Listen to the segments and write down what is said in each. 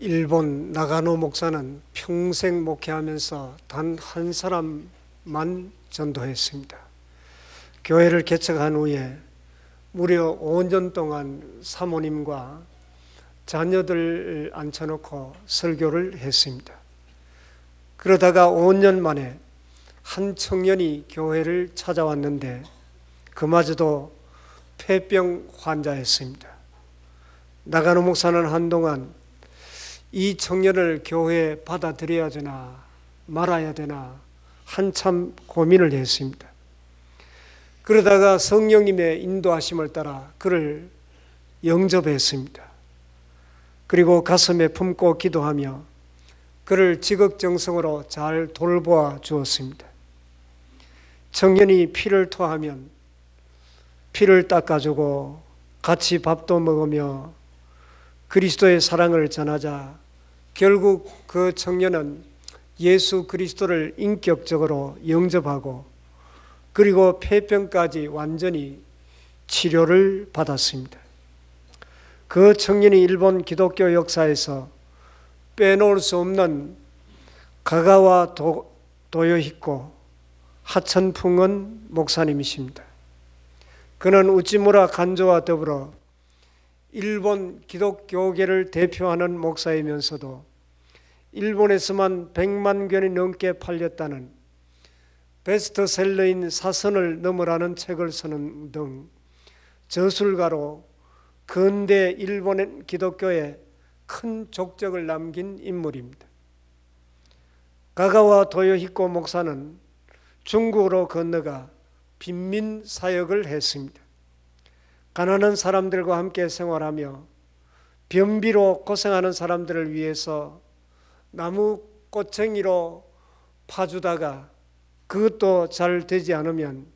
일본 나가노 목사는 평생 목회하면서 단 한 사람만 전도했습니다. 교회를 개척한 후에 무려 5년 동안 사모님과 자녀들을 앉혀놓고 설교를 했습니다. 그러다가 5년 만에 한 청년이 교회를 찾아왔는데 그마저도 폐병 환자였습니다. 나가노 목사는 한동안 이 청년을 교회에 받아들여야 되나 말아야 되나 한참 고민을 했습니다. 그러다가 성령님의 인도하심을 따라 그를 영접했습니다. 그리고 가슴에 품고 기도하며 그를 지극정성으로 잘 돌보아 주었습니다. 청년이 피를 토하면 피를 닦아주고 같이 밥도 먹으며 그리스도의 사랑을 전하자 결국 그 청년은 예수 그리스도를 인격적으로 영접하고 그리고 폐병까지 완전히 치료를 받았습니다. 그 청년이 일본 기독교 역사에서 빼놓을 수 없는 가가와 도요히코 하천풍은 목사님이십니다. 그는 우찌무라 간조와 더불어 일본 기독교계를 대표하는 목사이면서도 일본에서만 100만 권이 넘게 팔렸다는 베스트셀러인 사선을 넘으라는 책을 쓰는 등 저술가로 근대 일본 기독교에 큰 족적을 남긴 인물입니다. 가가와 도요히코 목사는 중국으로 건너가 빈민 사역을 했습니다. 가난한 사람들과 함께 생활하며 변비로 고생하는 사람들을 위해서 나무 꼬챙이로 파주다가 그것도 잘 되지 않으면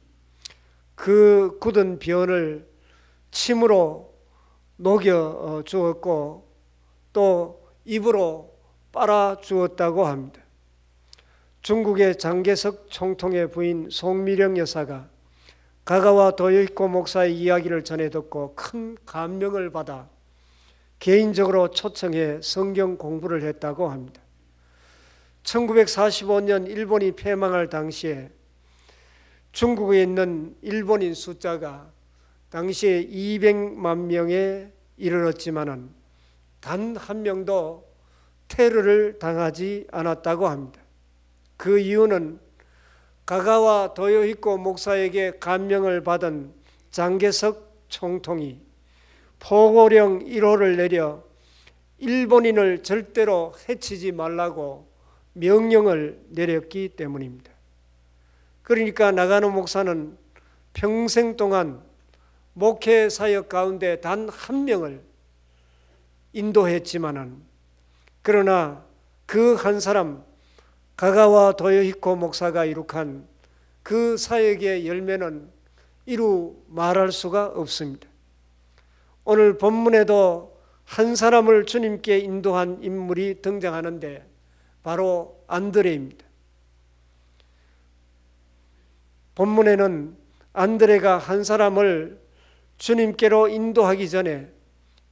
그 굳은 변을 침으로 녹여 주었고 또 입으로 빨아 주었다고 합니다. 중국의 장개석 총통의 부인 송미령 여사가 가가와 도요히코 목사의 이야기를 전해 듣고 큰 감명을 받아 개인적으로 초청해 성경 공부를 했다고 합니다. 1945년 일본이 패망할 당시에 중국에 있는 일본인 숫자가 당시에 200만 명에 이르렀지만은 단 한 명도 테러를 당하지 않았다고 합니다. 그 이유는 가가와 도요히코 목사에게 감명을 받은 장개석 총통이 포고령 1호를 내려 일본인을 절대로 해치지 말라고 명령을 내렸기 때문입니다. 그러니까 나가노 목사는 평생 동안 목회 사역 가운데 단 한 명을 인도했지만은 그러나 그 한 사람 가가와 도요히코 목사가 이룩한 그 사역의 열매는 이루 말할 수가 없습니다. 오늘 본문에도 한 사람을 주님께 인도한 인물이 등장하는데 바로 안드레입니다. 본문에는 안드레가 한 사람을 주님께로 인도하기 전에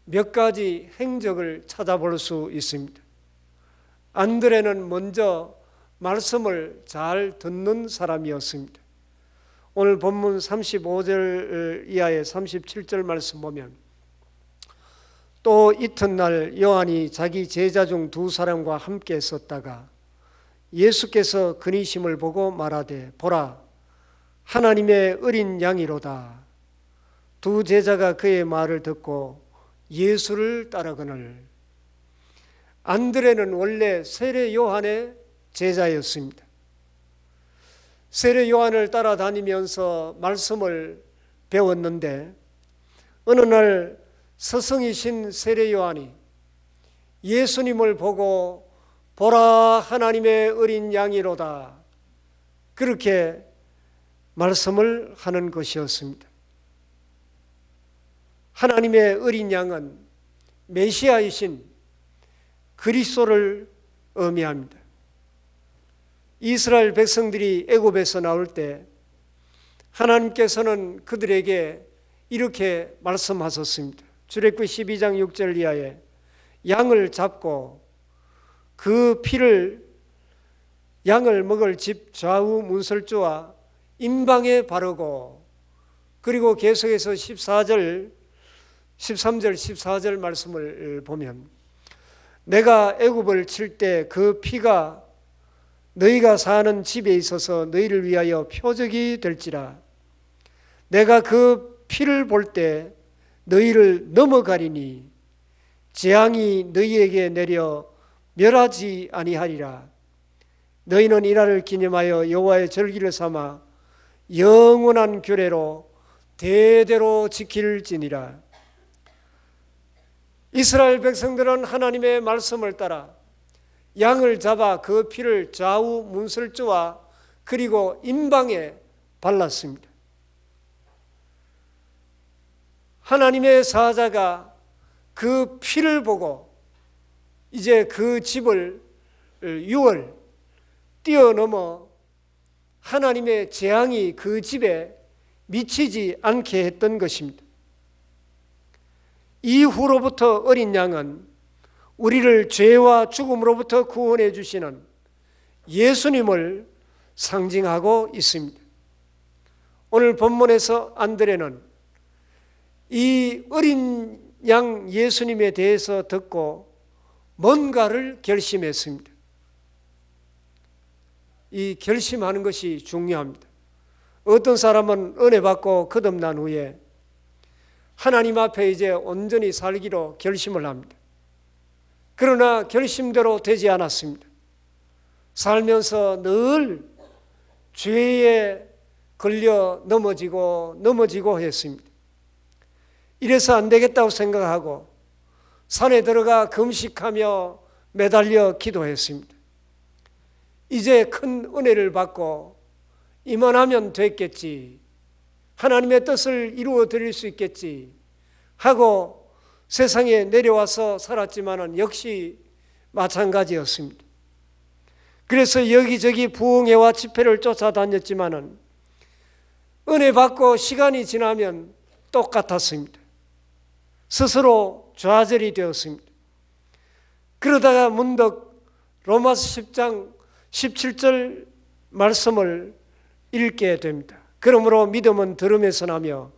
몇 가지 행적을 찾아볼 수 있습니다. 안드레는 먼저 말씀을 잘 듣는 사람이었습니다. 오늘 본문 35절 이하의 37절 말씀 보면 또 이튿날 요한이 자기 제자 중 2사람과 함께 있었다가 예수께서 그니심을 보고 말하되 보라 하나님의 어린 양이로다. 2 제자가 그의 말을 듣고 예수를 따르거늘. 안드레는 원래 세례 요한의 제자였습니다. 세례 요한을 따라다니면서 말씀을 배웠는데 어느 날 스승이신 세례 요한이 예수님을 보고 보라 하나님의 어린 양이로다 그렇게 말씀을 하는 것이었습니다. 하나님의 어린 양은 메시아이신 그리스도를 의미합니다. 이스라엘 백성들이 애굽에서 나올 때 하나님께서는 그들에게 이렇게 말씀하셨습니다. 출애굽기 12장 6절 이하에 양을 잡고 그 피를 양을 먹을 집 좌우 문설주와 임방에 바르고, 그리고 계속해서 13절 14절 말씀을 보면 내가 애굽을 칠 때 그 피가 너희가 사는 집에 있어서 너희를 위하여 표적이 될지라. 내가 그 피를 볼 때 너희를 넘어가리니 재앙이 너희에게 내려 멸하지 아니하리라. 너희는 이날을 기념하여 여호와의 절기를 삼아 영원한 규례로 대대로 지킬지니라. 이스라엘 백성들은 하나님의 말씀을 따라 양을 잡아 그 피를 좌우 문설주와 그리고 임방에 발랐습니다. 하나님의 사자가 그 피를 보고 이제 그 집을 유월 뛰어넘어 하나님의 재앙이 그 집에 미치지 않게 했던 것입니다. 이후로부터 어린 양은 우리를 죄와 죽음으로부터 구원해 주시는 예수님을 상징하고 있습니다. 오늘 본문에서 안드레는 이 어린 양 예수님에 대해서 듣고 뭔가를 결심했습니다. 이 결심하는 것이 중요합니다. 어떤 사람은 은혜 받고 거듭난 후에 하나님 앞에 이제 온전히 살기로 결심을 합니다. 그러나 결심대로 되지 않았습니다. 살면서 늘 죄에 걸려 넘어지고 했습니다. 이래서 안 되겠다고 생각하고 산에 들어가 금식하며 매달려 기도했습니다. 이제 큰 은혜를 받고 이만하면 됐겠지, 하나님의 뜻을 이루어 드릴 수 있겠지 하고 세상에 내려와서 살았지만은 역시 마찬가지였습니다. 그래서 여기저기 부흥회와 집회를 쫓아다녔지만은 은혜 받고 시간이 지나면 똑같았습니다. 스스로 좌절이 되었습니다. 그러다가 문득 로마서 10장 17절 말씀을 읽게 됩니다. 그러므로 믿음은 들음에서 나며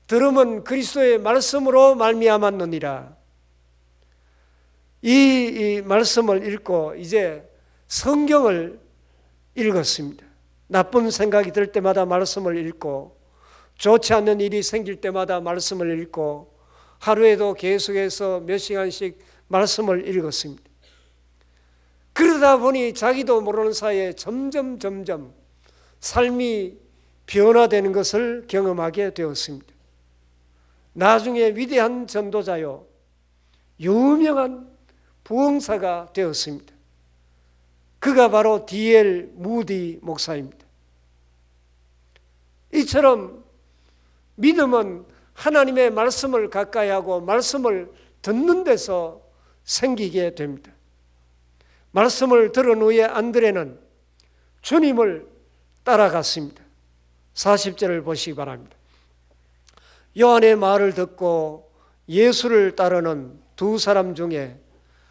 들음은 그리스도의 말씀으로 말미암았느니라. 이 말씀을 읽고 이제 성경을 읽었습니다. 나쁜 생각이 들 때마다 말씀을 읽고 좋지 않는 일이 생길 때마다 말씀을 읽고 하루에도 계속해서 몇 시간씩 말씀을 읽었습니다. 그러다 보니 자기도 모르는 사이에 점점 삶이 변화되는 것을 경험하게 되었습니다. 나중에 위대한 전도자요 유명한 부흥사가 되었습니다. 그가 바로 D.L. 무디 목사입니다. 이처럼 믿음은 하나님의 말씀을 가까이 하고 말씀을 듣는 데서 생기게 됩니다. 말씀을 들은 후에 안드레는 주님을 따라갔습니다. 40절을 보시기 바랍니다. 요한의 말을 듣고 예수를 따르는 두 사람 중에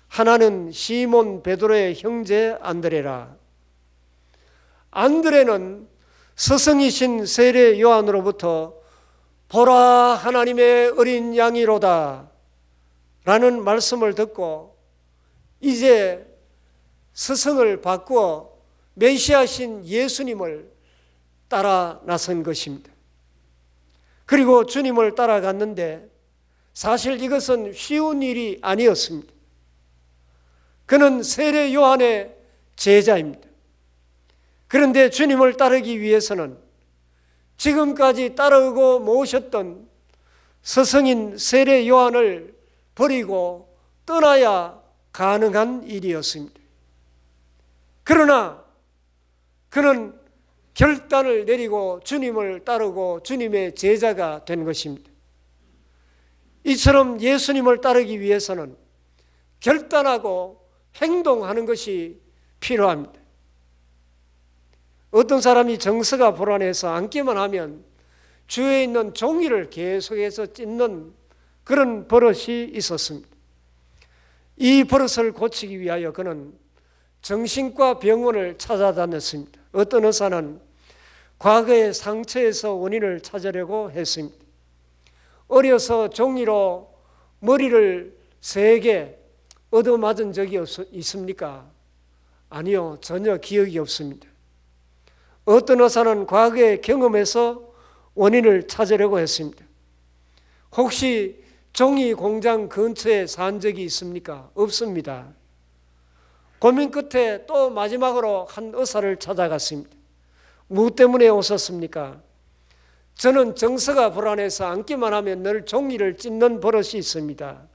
하나는 시몬 베드로의 형제 안드레라. 안드레는 스승이신 세례 요한으로부터 보라 하나님의 어린 양이로다 라는 말씀을 듣고 이제 스승을 바꾸어 메시아신 예수님을 따라 나선 것입니다. 그리고 주님을 따라갔는데 사실 이것은 쉬운 일이 아니었습니다. 그는 세례 요한의 제자입니다. 그런데 주님을 따르기 위해서는 지금까지 따르고 모셨던 스승인 세례 요한을 버리고 떠나야 가능한 일이었습니다. 그러나 그는 결단을 내리고 주님을 따르고 주님의 제자가 된 것입니다. 이처럼 예수님을 따르기 위해서는 결단하고 행동하는 것이 필요합니다. 어떤 사람이 정서가 불안해서 앉기만 하면 주위에 있는 종이를 계속해서 찢는 그런 버릇이 있었습니다. 이 버릇을 고치기 위하여 그는 정신과 병원을 찾아다녔습니다. 어떤 의사는 과거의 상처에서 원인을 찾으려고 했습니다. 어려서 종이로 머리를 3개 얻어맞은 적이 있습니까? 아니요, 전혀 기억이 없습니다. 어떤 의사는 과거의 경험에서 원인을 찾으려고 했습니다. 혹시 종이 공장 근처에 산 적이 있습니까? 없습니다. 고민 끝에 또 마지막으로 한 의사를 찾아갔습니다. 무엇 때문에 오셨습니까? 저는 정서가 불안해서 앉기만 하면 늘 종이를 찢는 버릇이 있습니다.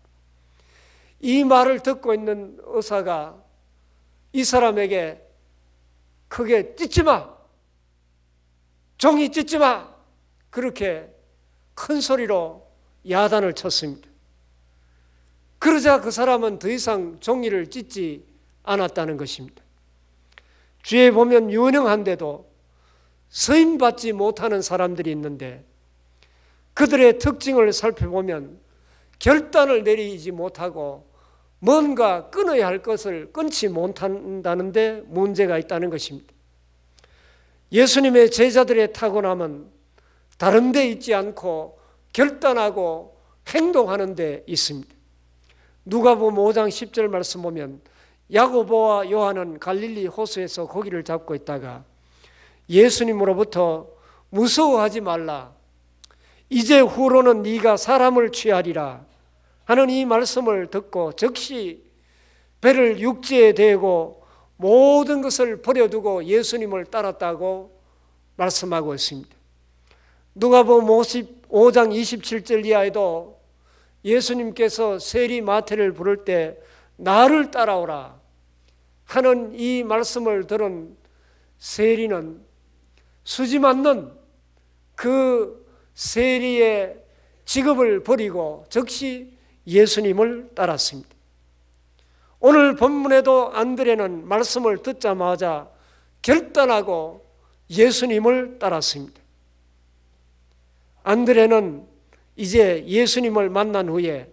이 말을 듣고 있는 의사가 이 사람에게 크게 찢지 마! 종이 찢지 마! 그렇게 큰 소리로 야단을 쳤습니다. 그러자 그 사람은 더 이상 종이를 찢지 않았다는 것입니다. 주위에 보면 유능한데도 서임받지 못하는 사람들이 있는데 그들의 특징을 살펴보면 결단을 내리지 못하고 뭔가 끊어야 할 것을 끊지 못한다는 데 문제가 있다는 것입니다. 예수님의 제자들의 타고남은 다른 데 있지 않고 결단하고 행동하는 데 있습니다. 누가복음 5장 10절 말씀 보면 야고보와 요한은 갈릴리 호수에서 고기를 잡고 있다가 예수님으로부터 무서워하지 말라, 이제 후로는 네가 사람을 취하리라 하는 이 말씀을 듣고 즉시 배를 육지에 대고 모든 것을 버려두고 예수님을 따랐다고 말씀하고 있습니다. 누가복음 55장 27절 이하에도 예수님께서 세리 마태를 부를 때 나를 따라오라 하는 이 말씀을 들은 세리는 수지 맞는 그 세리의 직업을 버리고 즉시 예수님을 따랐습니다. 오늘 본문에도 안드레는 말씀을 듣자마자 결단하고 예수님을 따랐습니다. 안드레는 이제 예수님을 만난 후에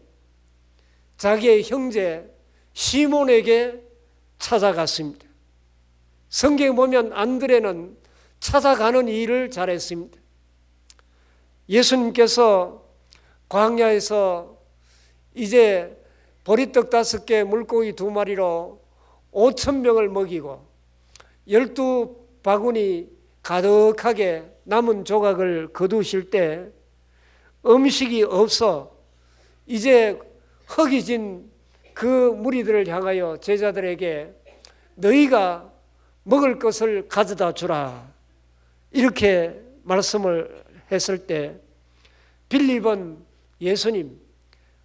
자기의 형제 시몬에게 찾아갔습니다. 성경에 보면 안드레는 찾아가는 일을 잘했습니다. 예수님께서 광야에서 이제 보리떡 5개 물고기 2마리로 5,000명을 먹이고 12바구니 가득하게 남은 조각을 거두실 때 음식이 없어 이제 허기진 그 무리들을 향하여 제자들에게 너희가 먹을 것을 가져다 주라 이렇게 말씀을 했을 때 빌립은 예수님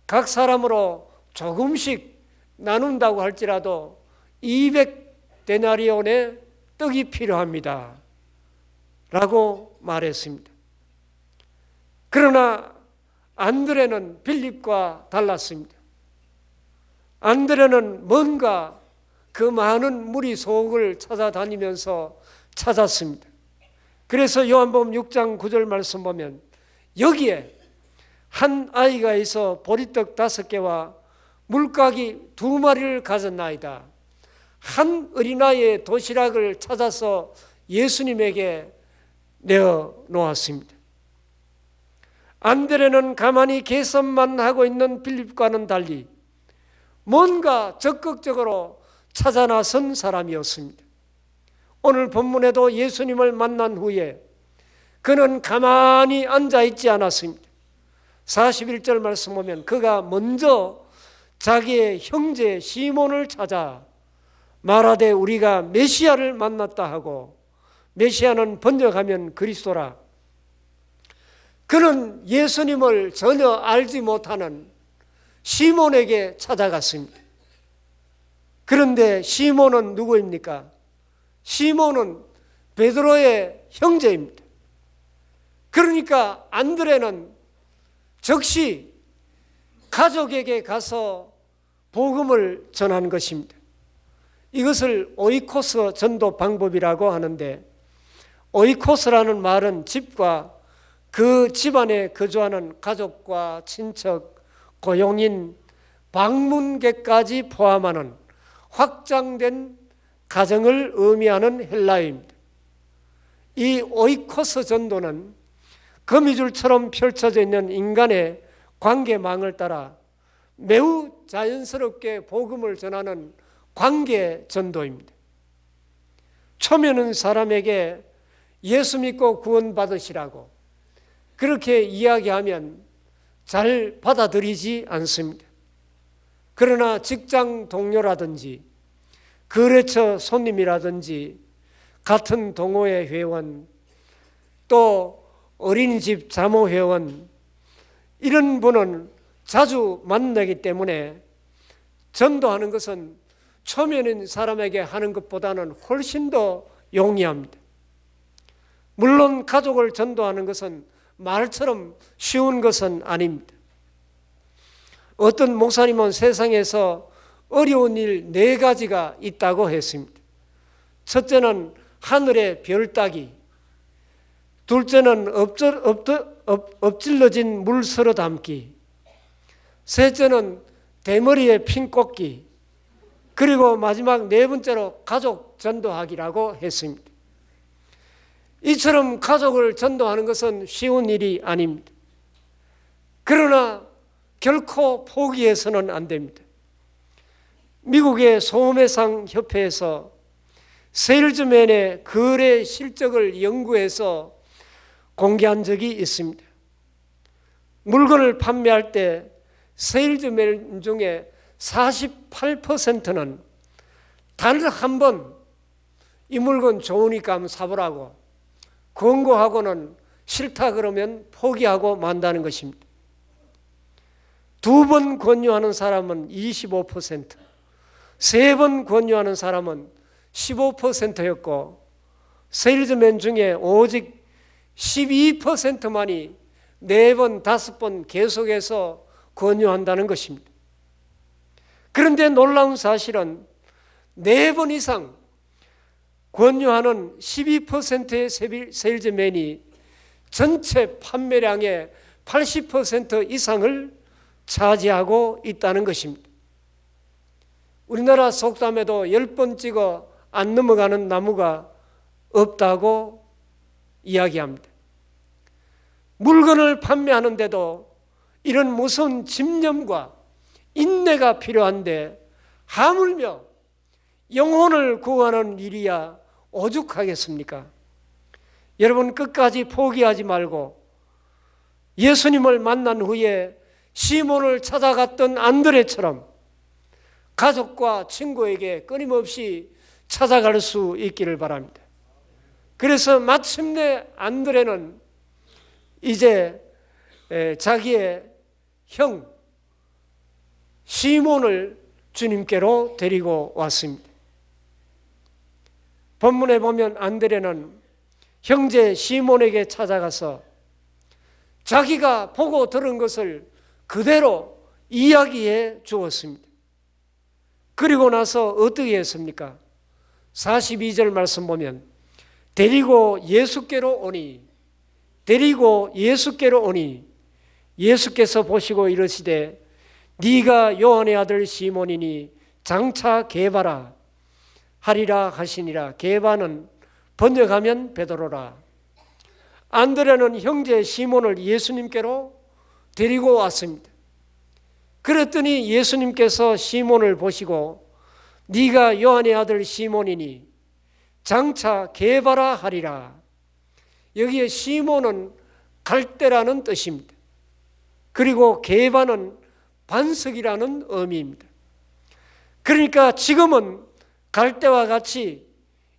각 사람으로 조금씩 나눈다고 할지라도 200데나리온의 떡이 필요합니다 라고 말했습니다. 그러나 안드레는 빌립과 달랐습니다. 안드레는 뭔가 그 많은 무리 속을 찾아다니면서 찾았습니다. 그래서 요한복음 6장 9절 말씀 보면 여기에 한 아이가 있어 보리떡 5개와 물고기 2마리를 가졌나이다. 한 어린아이의 도시락을 찾아서 예수님에게 내어 놓았습니다. 안드레는 가만히 개선만 하고 있는 빌립과는 달리 뭔가 적극적으로 찾아 나선 사람이었습니다. 오늘 본문에도 예수님을 만난 후에 그는 가만히 앉아있지 않았습니다. 41절 말씀 보면 그가 먼저 자기의 형제 시몬을 찾아 말하되 우리가 메시아를 만났다 하고, 메시아는 번역하면 그리스도라. 그는 예수님을 전혀 알지 못하는 시몬에게 찾아갔습니다. 그런데 시몬은 누구입니까? 시몬은 베드로의 형제입니다. 그러니까 안드레는 즉시 가족에게 가서 복음을 전한 것입니다. 이것을 오이코스 전도 방법이라고 하는데, 오이코스라는 말은 집과 그 집안에 거주하는 가족과 친척, 고용인, 방문객까지 포함하는 확장된 가정을 의미하는 헬라어입니다. 이 오이코스 전도는 거미줄처럼 펼쳐져 있는 인간의 관계망을 따라 매우 자연스럽게 복음을 전하는 관계 전도입니다. 초면은 사람에게 예수 믿고 구원받으시라고 그렇게 이야기하면 잘 받아들이지 않습니다. 그러나 직장 동료라든지 거래처 손님이라든지 같은 동호회 회원 또 어린이집 자모회원 이런 분은 자주 만나기 때문에 전도하는 것은 초면인 사람에게 하는 것보다는 훨씬 더 용이합니다. 물론 가족을 전도하는 것은 말처럼 쉬운 것은 아닙니다. 어떤 목사님은 세상에서 어려운 일 4가지가 있다고 했습니다. 첫째는 하늘의 별 따기, 둘째는 엎질러진 물 서로 담기, 셋째는 대머리에 핀 꽂기, 그리고 마지막 4번째로 가족 전도하기라고 했습니다. 이처럼 가족을 전도하는 것은 쉬운 일이 아닙니다. 그러나 결코 포기해서는 안 됩니다. 미국의 소매상 협회에서 세일즈맨의 거래 실적을 연구해서 공개한 적이 있습니다. 물건을 판매할 때 세일즈맨 중에 48%는 단 한 번 이 물건 좋으니까 한번 사보라고 권고하고는 싫다 그러면 포기하고 만다는 것입니다. 2번 권유하는 사람은 25%, 3번 권유하는 사람은 15%였고 세일즈맨 중에 오직 12%만이 4번, 5번 계속해서 권유한다는 것입니다. 그런데 놀라운 사실은 4번 이상 권유하는 12%의 세일즈맨이 전체 판매량의 80% 이상을 차지하고 있다는 것입니다. 우리나라 속담에도 10번 찍어 안 넘어가는 나무가 없다고 이야기합니다. 물건을 판매하는데도 이런 무서운 집념과 인내가 필요한데 하물며 영혼을 구하는 일이야 오죽하겠습니까? 여러분 끝까지 포기하지 말고 예수님을 만난 후에 시몬을 찾아갔던 안드레처럼 가족과 친구에게 끊임없이 찾아갈 수 있기를 바랍니다. 그래서 마침내 안드레는 이제 자기의 형 시몬을 주님께로 데리고 왔습니다. 본문에 보면 안드레는 형제 시몬에게 찾아가서 자기가 보고 들은 것을 그대로 이야기해 주었습니다. 그리고 나서 어떻게 했습니까? 42절 말씀 보면 데리고 예수께로 오니 예수께서 보시고 이르시되 네가 요한의 아들 시몬이니 장차 게바라 하리라 하시니라. 게바는 번역하면 베드로라. 안드레는 형제 시몬을 예수님께로 데리고 왔습니다. 그랬더니 예수님께서 시몬을 보시고 네가 요한의 아들 시몬이니 장차 게바라 하리라. 여기에 시몬은 갈대라는 뜻입니다. 그리고 게바는 반석이라는 의미입니다. 그러니까 지금은 갈대와 같이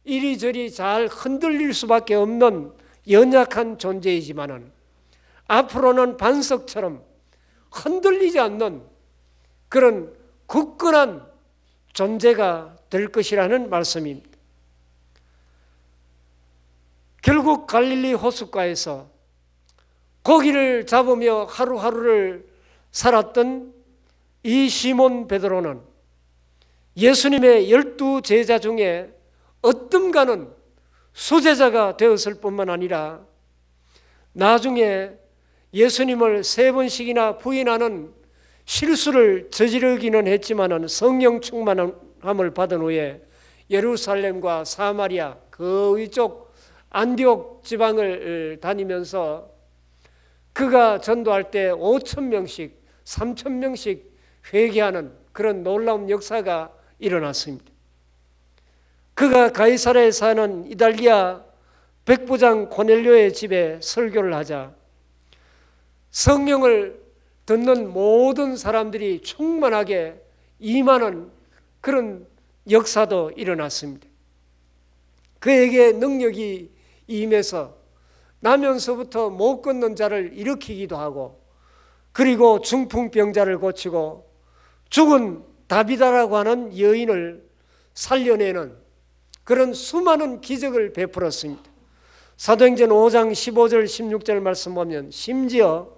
이리저리 잘 흔들릴 수밖에 없는 연약한 존재이지만은 앞으로는 반석처럼 흔들리지 않는 그런 굳건한 존재가 될 것이라는 말씀입니다. 결국 갈릴리 호숫가에서 고기를 잡으며 하루하루를 살았던 이 시몬 베드로는 예수님의 12 제자 중에 어뜸가는 수제자가 되었을 뿐만 아니라 나중에 예수님을 3번씩이나 부인하는 실수를 저지르기는 했지만은 성령 충만함을 받은 후에 예루살렘과 사마리아 그 위쪽 안디옥 지방을 다니면서 그가 전도할 때 5,000명씩 3,000명씩 회개하는 그런 놀라운 역사가 일어났습니다. 그가 가이사랴에 사는 이달리아 백부장 고넬료의 집에 설교를 하자 성령을 듣는 모든 사람들이 충만하게 임하는 그런 역사도 일어났습니다. 그에게 능력이 임해서 나면서부터 못 걷는 자를 일으키기도 하고, 그리고 중풍병자를 고치고 죽은 다비다라고 하는 여인을 살려내는 그런 수많은 기적을 베풀었습니다. 사도행전 5장 15절 16절 말씀 보면 심지어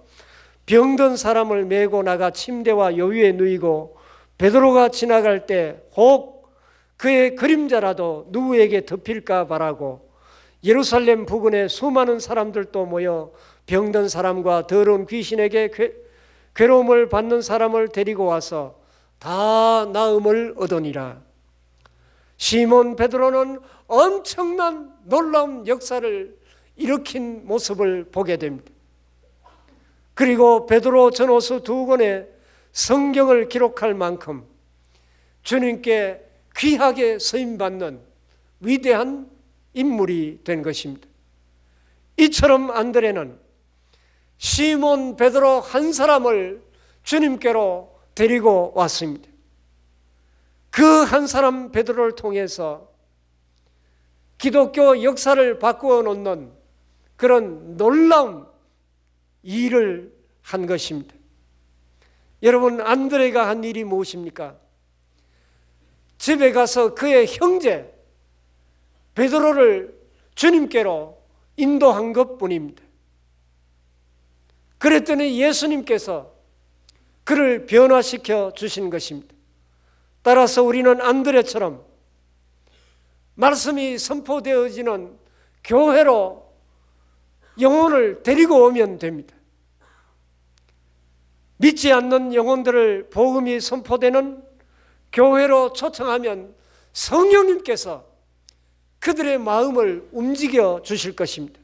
병든 사람을 메고 나가 침대와 요위에 누이고 베드로가 지나갈 때 혹 그의 그림자라도 누구에게 덮일까 바라고 예루살렘 부근에 수많은 사람들도 모여 병든 사람과 더러운 귀신에게 괴로움을 받는 사람을 데리고 와서 다 나음을 얻으니라. 시몬 베드로는 엄청난 놀라운 역사를 일으킨 모습을 보게 됩니다. 그리고 베드로 전후서 2권에 성경을 기록할 만큼 주님께 귀하게 쓰임받는 위대한 인물이 된 것입니다. 이처럼 안드레는 시몬 베드로 한 사람을 주님께로 데리고 왔습니다. 그 한 사람 베드로를 통해서 기독교 역사를 바꾸어 놓는 그런 놀라운 일을 한 것입니다. 여러분, 안드레가 한 일이 무엇입니까? 집에 가서 그의 형제 베드로를 주님께로 인도한 것뿐입니다. 그랬더니 예수님께서 그를 변화시켜 주신 것입니다. 따라서 우리는 안드레처럼 말씀이 선포되어지는 교회로 영혼을 데리고 오면 됩니다. 믿지 않는 영혼들을 복음이 선포되는 교회로 초청하면 성령님께서 그들의 마음을 움직여 주실 것입니다.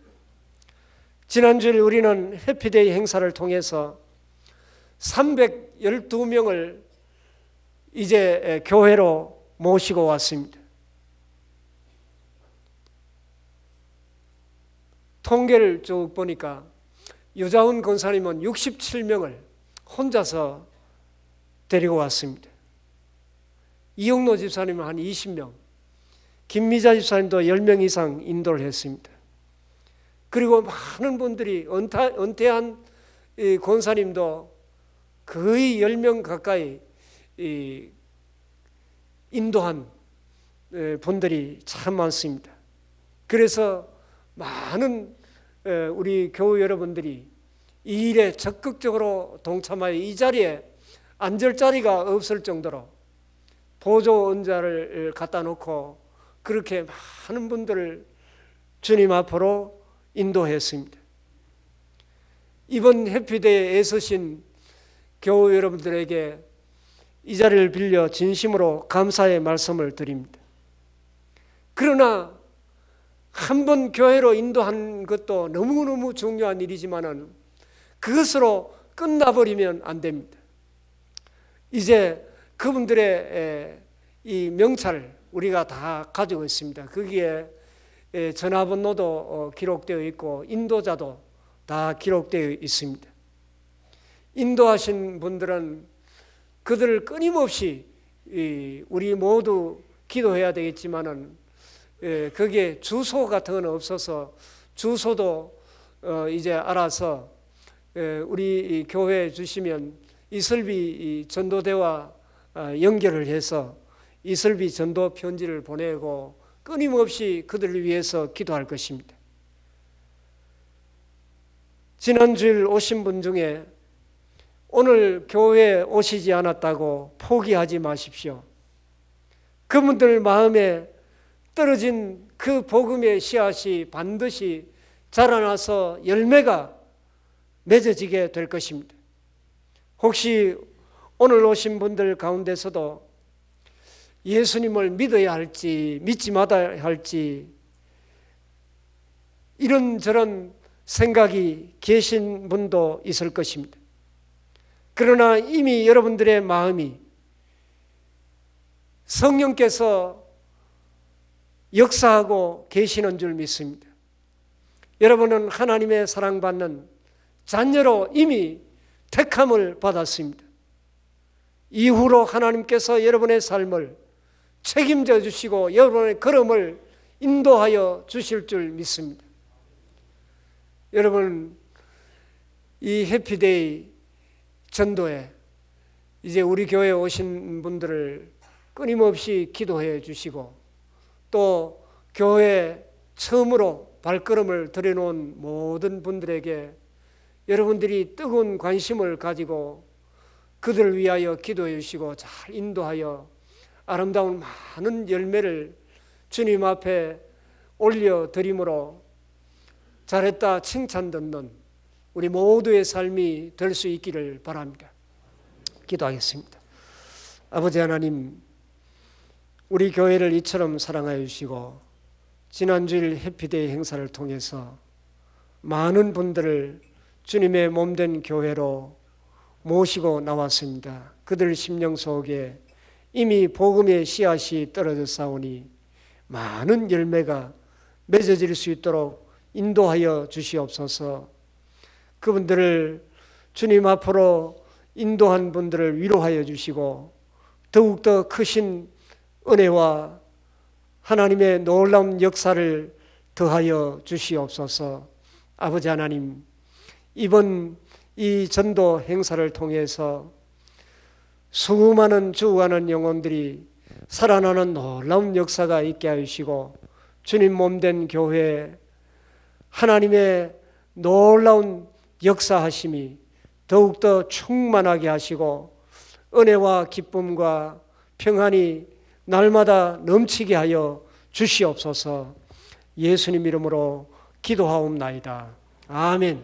지난주에 우리는 해피데이 행사를 통해서 312명을 이제 교회로 모시고 왔습니다. 통계를 쭉 보니까 유자훈 권사님은 67명을 혼자서 데리고 왔습니다. 이영로 집사님은 한 20명, 김미자 집사님도 10명 이상 인도를 했습니다. 그리고 많은 분들이 은퇴한 권사님도 거의 10명 가까이 인도한 분들이 참 많습니다. 그래서 많은 우리 교우 여러분들이 이 일에 적극적으로 동참하여 이 자리에 앉을 자리가 없을 정도로 보조 은자를 갖다 놓고 그렇게 많은 분들을 주님 앞으로 인도했습니다. 이번 해피데이에 애쓰신 교우 여러분들에게 이 자리를 빌려 진심으로 감사의 말씀을 드립니다. 그러나 한 번 교회로 인도한 것도 너무너무 중요한 일이지만은 그것으로 끝나버리면 안 됩니다. 이제 그분들의 이 명찰을 우리가 다 가지고 있습니다. 거기에 전화번호도 기록되어 있고 인도자도 다 기록되어 있습니다. 인도하신 분들은 그들을 끊임없이 우리 모두 기도해야 되겠지만은 거기에 주소 같은 건 없어서 주소도 이제 알아서 우리 교회에 주시면 이슬비 전도대와 연결을 해서 이슬비 전도 편지를 보내고 끊임없이 그들을 위해서 기도할 것입니다. 지난주일 오신 분 중에 오늘 교회에 오시지 않았다고 포기하지 마십시오. 그분들 마음에 떨어진 그 복음의 씨앗이 반드시 자라나서 열매가 맺어지게 될 것입니다. 혹시 오늘 오신 분들 가운데서도 예수님을 믿어야 할지 믿지 말아야 할지 이런저런 생각이 계신 분도 있을 것입니다. 그러나 이미 여러분들의 마음이 성령께서 역사하고 계시는 줄 믿습니다. 여러분은 하나님의 사랑받는 자녀로 이미 택함을 받았습니다. 이후로 하나님께서 여러분의 삶을 책임져 주시고 여러분의 걸음을 인도하여 주실 줄 믿습니다. 여러분, 이 해피데이 전도에 이제 우리 교회에 오신 분들을 끊임없이 기도해 주시고 또 교회에 처음으로 발걸음을 들여놓은 모든 분들에게 여러분들이 뜨거운 관심을 가지고 그들을 위하여 기도해 주시고 잘 인도하여 아름다운 많은 열매를 주님 앞에 올려드림으로 잘했다 칭찬 듣는 우리 모두의 삶이 될 수 있기를 바랍니다. 기도하겠습니다. 아버지 하나님, 우리 교회를 이처럼 사랑하여 주시고 지난주일 해피데이 행사를 통해서 많은 분들을 주님의 몸된 교회로 모시고 나왔습니다. 그들 심령 속에 이미 복음의 씨앗이 떨어져 싸우니 많은 열매가 맺어질 수 있도록 인도하여 주시옵소서. 그분들을 주님 앞으로 인도한 분들을 위로하여 주시고 더욱더 크신 은혜와 하나님의 놀라운 역사를 더하여 주시옵소서. 아버지 하나님, 이번 이 전도 행사를 통해서 수많은 죽어가는 영혼들이 살아나는 놀라운 역사가 있게 하시고 주님 몸된 교회에 하나님의 놀라운 역사하심이 더욱더 충만하게 하시고 은혜와 기쁨과 평안이 날마다 넘치게 하여 주시옵소서. 예수님 이름으로 기도하옵나이다. 아멘.